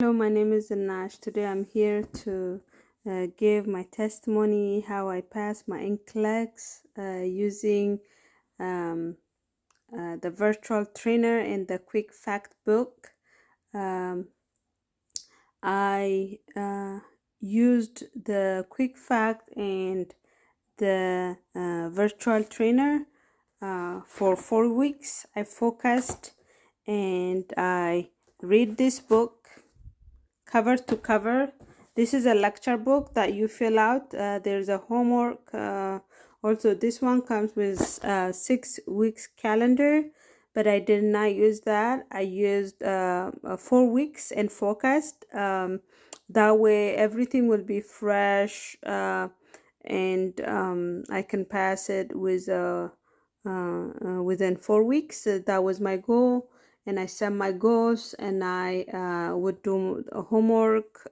Hello, my name is Nash. Today I'm here to give my testimony how I passed my NCLEX using um, the virtual trainer and the quick fact book. I used the quick fact and the virtual trainer for 4 weeks. I focused and I read this book cover to cover. This is a lecture book that you fill out. There's a homework. Also, this one comes with 6 weeks calendar, but I did not use that. I used 4 weeks and focused. That way, everything will be fresh, and I can pass it with within 4 weeks. That was my goal, and I set my goals, and I would do homework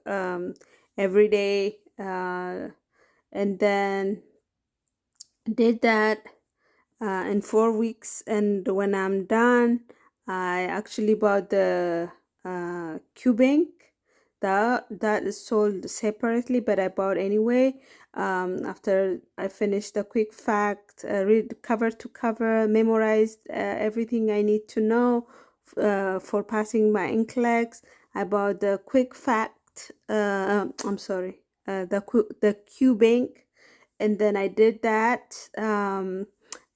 every day, and then did that in 4 weeks. And when I'm done, I actually bought the Qbank. That is sold separately, but I bought anyway. After I finished the quick fact, read cover to cover, memorized everything I need to know for passing my NCLEX. I bought the quick fact. I'm sorry, the Qbank, and then I did that. And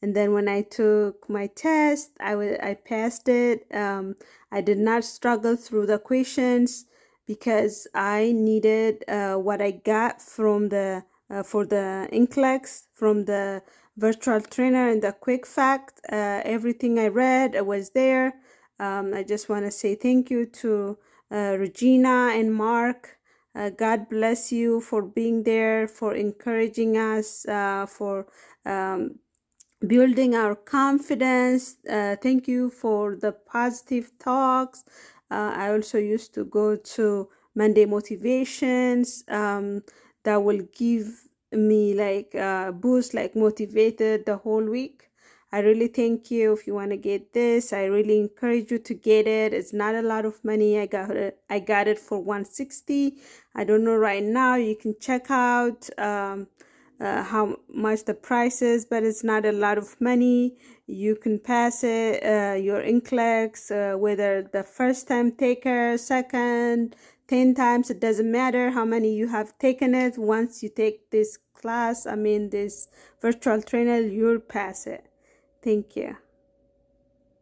then when I took my test, I passed it. I did not struggle through the questions because I needed what I got from the for the NCLEX from the virtual trainer and the quick fact. Everything I read was there. I just want to say thank you to Regina and Mark. God bless you for being there, for encouraging us, for building our confidence. Thank you for the positive talks. I also used to go to Monday motivations that will give me like boost, like motivated the whole week. I really thank you. If you want to get this, I really encourage you to get it. It's not a lot of money. I got it for $160. I don't know right now. You can check out how much the price is, but it's not a lot of money. You can pass it, your NCLEX, whether the first time taker, second, 10 times, it doesn't matter how many you have taken it. Once you take this class, this virtual trainer, you'll pass it. Thank you.